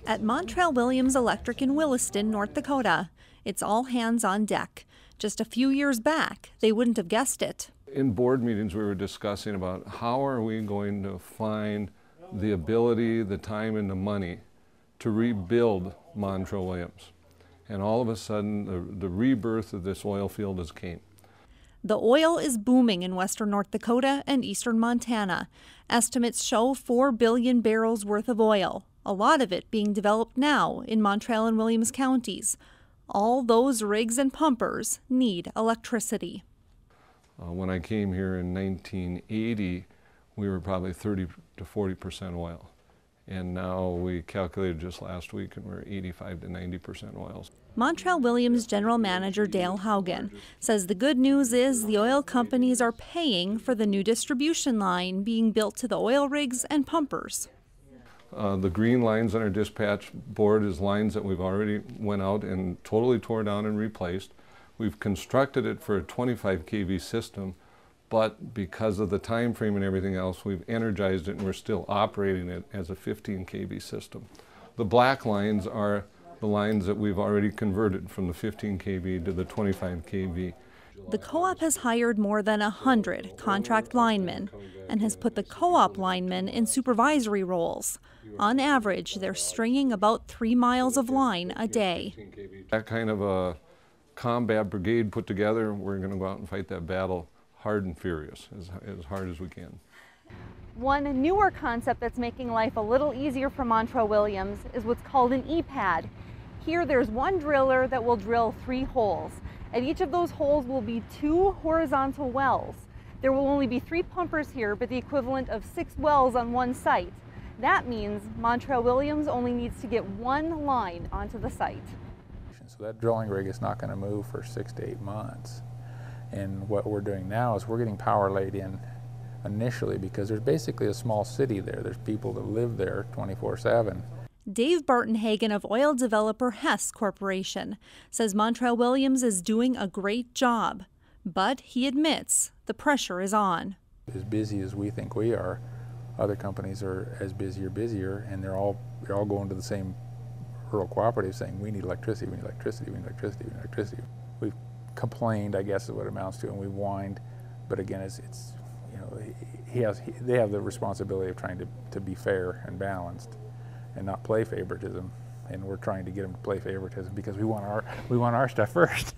At Mountrail-Williams Electric in Williston, North Dakota, it's all hands on deck. Just a few years back, they wouldn't have guessed it. In board meetings, we were discussing about how are we going to find the ability, the time, and the money to rebuild Mountrail-Williams. And all of a sudden, the rebirth of this oil field has came. The oil is booming in western North Dakota and eastern Montana. Estimates show 4 billion barrels worth of oil, a lot of it being developed now in Mountrail and Williams counties. All those rigs and pumpers need electricity. When I came here in 1980, we were probably 30 to 40% oil. And now we calculated just last week and we're 85 to 90% oil. Mountrail-Williams General Manager Dale Haugen says the good news is the oil companies are paying for the new distribution line being built to the oil rigs and pumpers. The green lines on our dispatch board is lines that we've already went out and totally tore down and replaced. We've constructed it for a 25 kV system, but because of the time frame and everything else, we've energized it and we're still operating it as a 15 kV system. The black lines are the lines that we've already converted from the 15 kV to the 25 kV. The co-op has hired more than 100 contract linemen and has put the co-op linemen in supervisory roles. On average, they're stringing about 3 miles of line a day. That kind of a combat brigade put together, we're going to go out and fight that battle hard and furious, as hard as we can. One newer concept that's making life a little easier for Mountrail-Williams is what's called an E-pad. Here there's one driller that will drill 3 holes. At each of those holes will be 2 horizontal wells. There will only be 3 pumpers here, but the equivalent of 6 wells on one site. That means Mountrail-Williams only needs to get 1 line onto the site. So that drilling rig is not going to move for 6 to 8 months. And what we're doing now is we're getting power laid in initially because there's basically a small city there. There's people that live there 24/7. Dave Barton-Hagen of oil developer Hess Corporation says Mountrail-Williams is doing a great job, but he admits the pressure is on. As busy as we think we are, other companies are as busy or busier, and they're all going to the same rural cooperative saying we need electricity, we need electricity, we need electricity, we need electricity. We've complained, I guess is what it amounts to, and we whined, but again, it's you know, they have the responsibility of trying to be fair and balanced and not play favoritism, and we're trying to get them to play favoritism because we want our stuff first.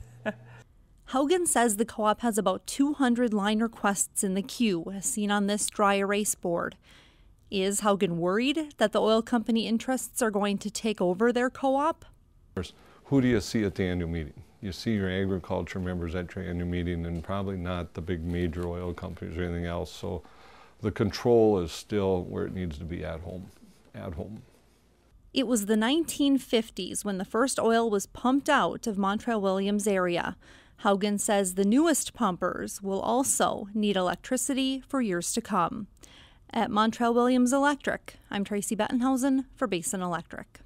Haugen says the co-op has about 200 line requests in the queue, as seen on this dry erase board. Is Haugen worried that the oil company interests are going to take over their co-op? Who do you see at the annual meeting? You see your agriculture members at your annual meeting and probably not the big major oil companies or anything else. So the control is still where it needs to be at home. It was the 1950s when the first oil was pumped out of Mountrail-Williams area. Haugen says the newest pumpers will also need electricity for years to come. At Mountrail-Williams Electric, I'm Tracy Bettenhausen for Basin Electric.